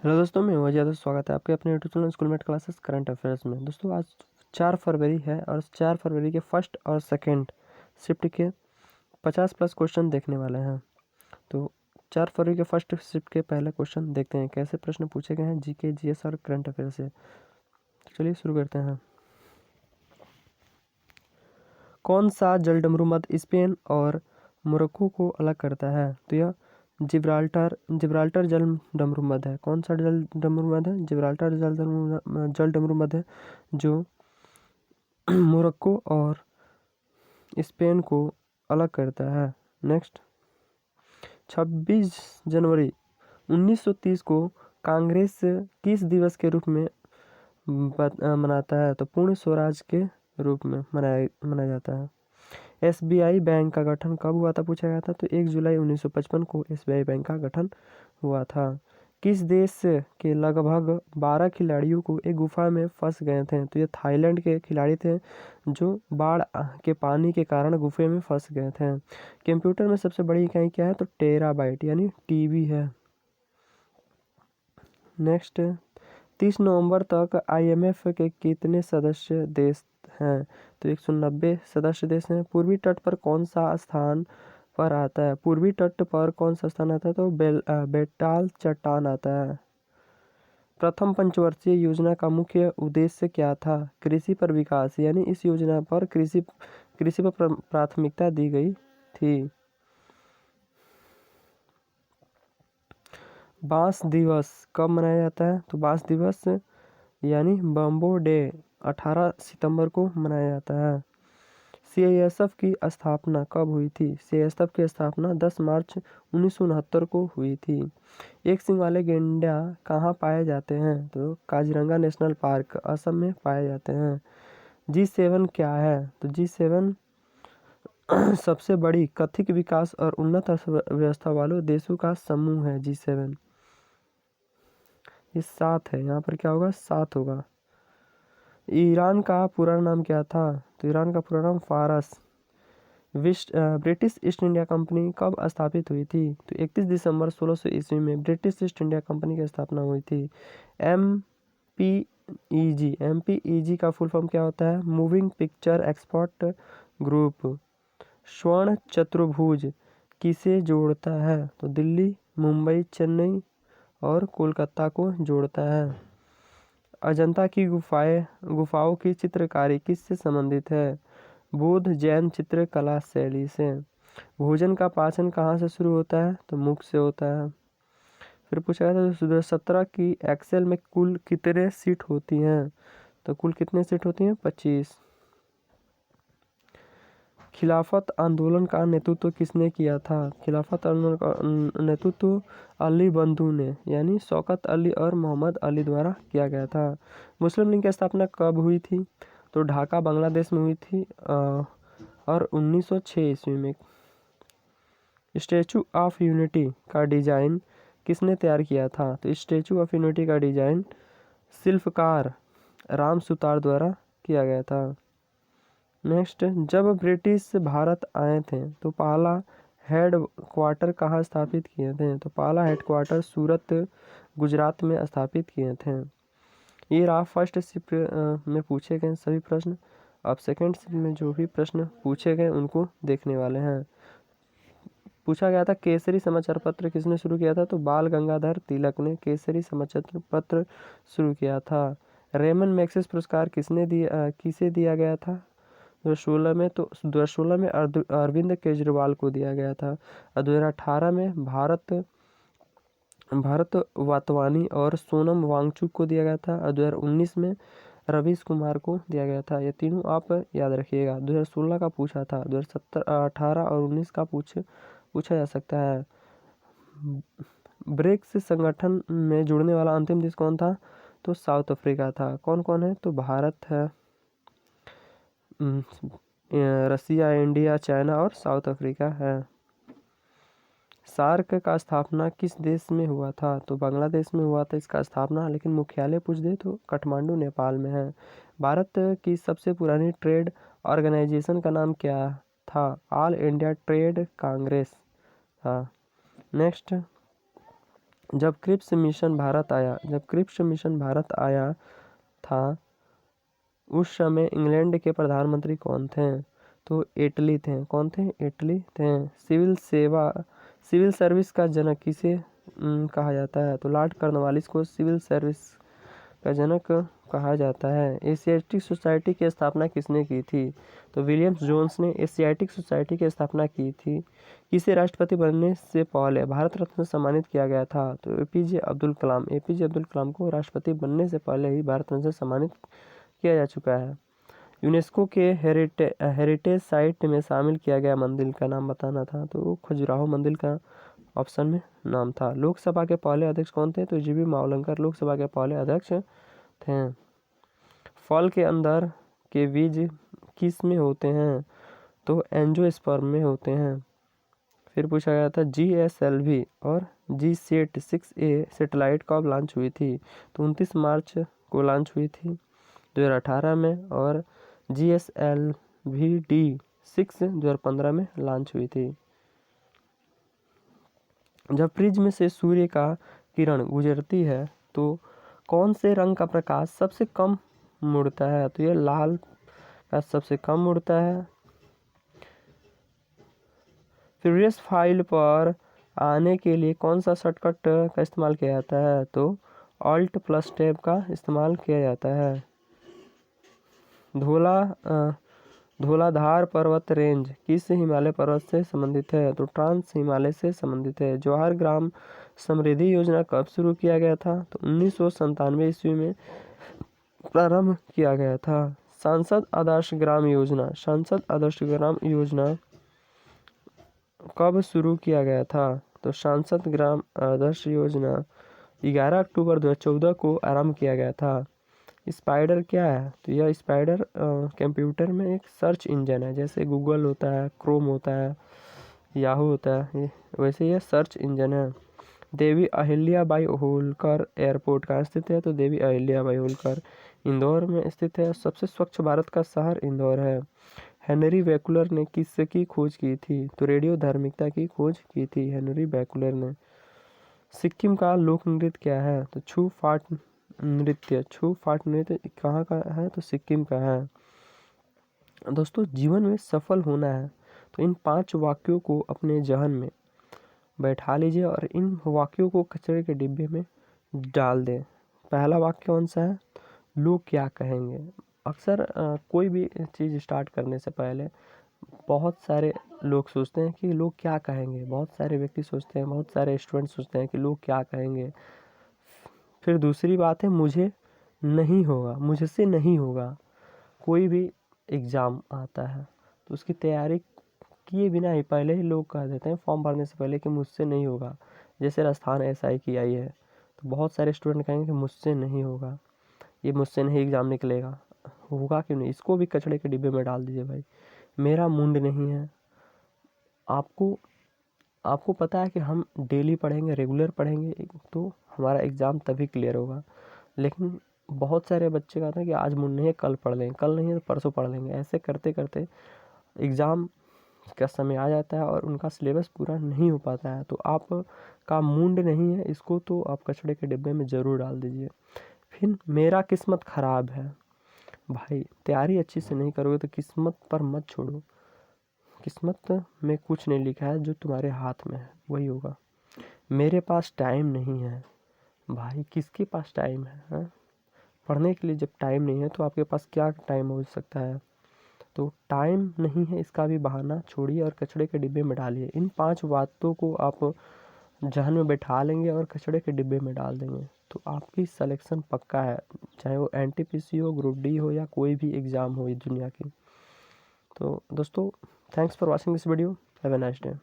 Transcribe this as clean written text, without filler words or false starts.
Hello दोस्तों, मैं हूं यादव। स्वागत है आपके अपने YouTube channel schoolmate classes current affairs में। दोस्तों, आज 4 फरवरी है और 4 फरवरी के फर्स्ट और सेकंड शिफ्ट के 50 प्लस क्वेश्चन देखने वाले हैं। तो 4 फरवरी के फर्स्ट शिफ्ट के पहले क्वेश्चन देखते हैं कैसे प्रश्न पूछे गए हैं जीके, जीएस और करंट अफेयर से। चलिए शुरू करते हैं। कौन सा जलडमरू मध्य स्पेन और मोरक्को को अलग करता है? तो यह जिब्राल्टर जल डमरू मध्य है। कौन सा जल डमरू मध्य है? जिब्राल्टर जल डमरू मध्य है, जो मोरक्को और स्पेन को अलग करता है। नेक्स्ट, 26 जनवरी 1930 को कांग्रेस किस दिवस के रूप में मनाता है? तो पूर्ण स्वराज के रूप में मनाया जाता है। एसबीआई बैंक का गठन कब हुआ था पूछा गया था। तो 1 जुलाई 1955 को एसबीआई बैंक का गठन हुआ था। किस देश के लगभग 12 खिलाड़ियों को एक गुफा में फंस गए थे? तो ये थाईलैंड के खिलाड़ी थे जो बाढ़ के पानी के कारण गुफे में फंस गए थे। कंप्यूटर में सबसे बड़ी इकाई क्या है? तो टेराबाइट यानी टीबी है। नेक्स्ट, 30 नवंबर तक आईएमएफ के कितने सदस्य देश हैं? तो 190 सदस्य देश हैं। पूर्वी तट पर कौन सा स्थान पर आता है? पूर्वी तट पर कौन सा स्थान आता है? तो बेटाल चट्टान आता है। प्रथम पंचवर्षीय योजना का मुख्य उद्देश्य क्या था? कृषि पर विकास, यानी इस योजना पर कृषि पर प्राथमिकता दी गई थी। बांस दिवस कब मनाया जाता है? तो बांस दिवस यानी बम्बो डे 18 सितंबर को मनाया जाता है। सीआईएसएफ की स्थापना कब हुई थी? सीआईएसएफ की स्थापना 10 मार्च 1969 को हुई थी। एक सींग वाले गेंडा कहाँ पाए जाते हैं? तो काजीरंगा नेशनल पार्क असम में पाए जाते हैं। G7 क्या है? तो G7 सबसे बड़ी कथित विकास और उन्नत अर्थव्यवस्था वाले देशों का समूह है। G7 ये 7 है। यहाँ पर क्या होगा? 7 होगा। ईरान का पूरा नाम क्या था? तो ईरान का पूरा नाम फारस। ब्रिटिश ईस्ट इंडिया कंपनी कब स्थापित हुई थी? तो 31 दिसंबर 1600 ईस्वी में ब्रिटिश ईस्ट इंडिया कंपनी की स्थापना हुई थी। एमपीईजी का फुल फॉर्म क्या होता है? Moving picture export group. स्वर्ण चतुर्भुज किसे जोड़ता है? तो दिल्ली, मुंबई, चेन्नई और कोलकाता को जोड़ता है। अजंता की गुफाओं की चित्रकारी किससे संबंधित है? बौद्ध जैन चित्रकला शैली से। भोजन का पाचन कहाँ से शुरू होता है? तो मुख से होता है। फिर पूछा गया था 2017 की एक्सेल में कुल कितने सीट होती हैं? तो कुल कितने सीट होती हैं? 25। खिलाफत आंदोलन का नेतृत्व किसने किया था? खिलाफत आंदोलन का नेतृत्व अली बंधु ने, यानी शौकत अली और मोहम्मद अली द्वारा किया गया था। मुस्लिम लीग की स्थापना कब हुई थी? तो ढाका बांग्लादेश में हुई थी और 1906 ईस्वी में। स्टैचू ऑफ यूनिटी का डिजाइन किसने तैयार किया था? तो स्टैचू ऑफ यूनिटी का डिजाइन शिल्पकार राम सुतार द्वारा किया गया था। नेक्स्ट, जब ब्रिटिश भारत आए थे तो पहला हेड क्वार्टर कहाँ स्थापित किए थे? तो पहला हेड क्वार्टर सूरत, गुजरात में स्थापित किए थे। ये रहा फर्स्ट शिफ्ट में पूछे गए सभी प्रश्न। अब सेकंड शिफ्ट में जो भी प्रश्न पूछे गए उनको देखने वाले हैं। पूछा गया था केसरी समाचार पत्र किसने शुरू किया था? तो बाल गंगाधर तिलक ने केसरी समाचार पत्र शुरू किया था। रेमन मैग्सेसे पुरस्कार किसे दिया गया था? 2016 में, तो 2016 में अरविंद केजरीवाल को दिया गया था। और 2018 में भारत वाटवानी और सोनम वांगचुक को दिया गया था। और 2019 में रवीश कुमार को दिया गया था। ये तीनों आप याद रखिएगा। 2016 का पूछा था, 2017, 18 और 19 का पूछा जा सकता है। ब्रिक्स संगठन में जुड़ने वाला अंतिम देश कौन था? तो साउथ अफ्रीका था। कौन कौन है? तो भारत है, रसिया, इंडिया, चाइना और साउथ अफ्रीका है। सार्क का स्थापना किस देश में हुआ था? तो बांग्लादेश में हुआ था इसका स्थापना, लेकिन मुख्यालय पूछ दे तो काठमांडू नेपाल में है। भारत की सबसे पुरानी ट्रेड ऑर्गेनाइजेशन का नाम क्या था? ऑल इंडिया ट्रेड कांग्रेस था। नेक्स्ट, जब क्रिप्स मिशन भारत आया था उस समय इंग्लैंड के प्रधानमंत्री कौन थे? तो इटली थे। कौन थे? इटली थे। सिविल सर्विस का जनक किसे कहा जाता है? तो लॉर्ड कॉर्नवालिस को सिविल सर्विस का जनक कहा जाता है। एशियाटिक सोसाइटी की स्थापना किसने की थी? तो विलियम जोन्स ने एशियाटिक सोसाइटी की स्थापना की थी। किसे राष्ट्रपति बनने से पहले भारत रत्न से सम्मानित किया गया था? तो एपीजे अब्दुल कलाम को राष्ट्रपति बनने से पहले ही भारत रत्न से सम्मानित किया जा चुका है। यूनेस्को के हेरिटेज साइट में शामिल किया गया मंदिर का नाम बताना था, तो खजुराहो मंदिर का ऑप्शन में नाम था। लोकसभा के पहले अध्यक्ष कौन थे? तो जीबी मावलंकर लोकसभा के पहले अध्यक्ष थे। फल के अंदर के बीज किस में होते हैं? तो एंजियोस्पर्म में होते हैं। फिर पूछा गया था GSLV और GSAT 6A सैटेलाइट कब लॉन्च हुई थी? तो 29 मार्च को लॉन्च हुई थी 2018 में, और GSLV-D6 2015 में लॉन्च हुई थी। जब प्रिज्म से सूर्य का किरण गुजरती है तो कौन से रंग का प्रकाश सबसे कम मुड़ता है? तो यह लाल का सबसे कम मुड़ता है। प्रीवियस फाइल पर आने के लिए कौन सा शॉर्टकट का इस्तेमाल किया जाता है? तो Alt+ टैब का इस्तेमाल किया जाता है। धौलाधार पर्वत रेंज किस हिमालय पर्वत से संबंधित है? तो ट्रांस हिमालय से संबंधित है। जवाहर ग्राम समृद्धि योजना कब शुरू किया गया था? तो 1997 ईस्वी में प्रारंभ किया गया था। सांसद आदर्श ग्राम योजना कब शुरू किया गया था? तो सांसद ग्राम आदर्श योजना 11 अक्टूबर 2014 को आरंभ किया गया था। स्पाइडर क्या है? तो यह स्पाइडर कंप्यूटर में एक सर्च इंजन है। जैसे गूगल होता है, क्रोम होता है, याहू होता है, वैसे यह सर्च इंजन है। देवी अहिल्याबाई होलकर एयरपोर्ट कहाँ स्थित है? तो देवी अहिल्याबाई होलकर इंदौर में स्थित है। सबसे स्वच्छ भारत का शहर इंदौर है। हेनरी बैकुलर ने किसकी खोज की थी? तो रेडियो धार्मिकता की खोज की थी हेनरी बैकुलर ने। सिक्किम का लोक नृत्य क्या है? तो छू फाट नृत्य कहाँ का है? तो सिक्किम का है। दोस्तों, जीवन में सफल होना है तो इन 5 वाक्यों को अपने जहन में बैठा लीजिए और इन वाक्यों को कचरे के डिब्बे में डाल दें। पहला वाक्य कौन सा है? लोग क्या कहेंगे। अक्सर कोई भी चीज़ स्टार्ट करने से पहले बहुत सारे लोग सोचते हैं कि लोग क्या कहेंगे। बहुत सारे व्यक्ति सोचते हैं, बहुत सारे स्टूडेंट सोचते हैं कि लोग क्या कहेंगे। फिर दूसरी बात है मुझसे नहीं होगा। कोई भी एग्ज़ाम आता है तो उसकी तैयारी किए बिना ही पहले ही लोग कह देते हैं फॉर्म भरने से पहले कि मुझसे नहीं होगा। जैसे राजस्थान SI की आई है तो बहुत सारे स्टूडेंट कहेंगे कि मुझसे नहीं होगा, ये मुझसे नहीं एग्ज़ाम निकलेगा। होगा क्यों नहीं? इसको भी कचड़े के डिब्बे में डाल दीजिए भाई। मेरा मुंड नहीं है। आपको पता है कि हम डेली पढ़ेंगे, रेगुलर पढ़ेंगे तो हमारा एग्ज़ाम तभी क्लियर होगा। लेकिन बहुत सारे बच्चे कहते हैं कि आज मुंड नहीं है, कल पढ़ लेंगे, कल नहीं है तो परसों पढ़ लेंगे। ऐसे करते करते एग्ज़ाम का समय आ जाता है और उनका सिलेबस पूरा नहीं हो पाता है। तो आप का मुंड नहीं है, इसको तो आप कचड़े के डिब्बे में ज़रूर डाल दीजिए। फिर मेरा किस्मत ख़राब है। भाई, तैयारी अच्छी से नहीं करोगे तो किस्मत पर मत छोड़ो। किस्मत में कुछ नहीं लिखा है, जो तुम्हारे हाथ में है वही होगा। मेरे पास टाइम नहीं है। भाई, किसके पास टाइम है, हाँ? पढ़ने के लिए जब टाइम नहीं है तो आपके पास क्या टाइम हो सकता है? तो टाइम नहीं है इसका भी बहाना छोड़िए और कचड़े के डिब्बे में डालिए। इन 5 बातों को आप जहन में बैठा लेंगे और कचड़े के डिब्बे में डाल देंगे तो आपकी सिलेक्शन पक्का है, चाहे वो NTPC हो, ग्रुप D हो या कोई भी एग्ज़ाम हो इस दुनिया की। तो दोस्तों, thanks for watching this video. Have a nice day.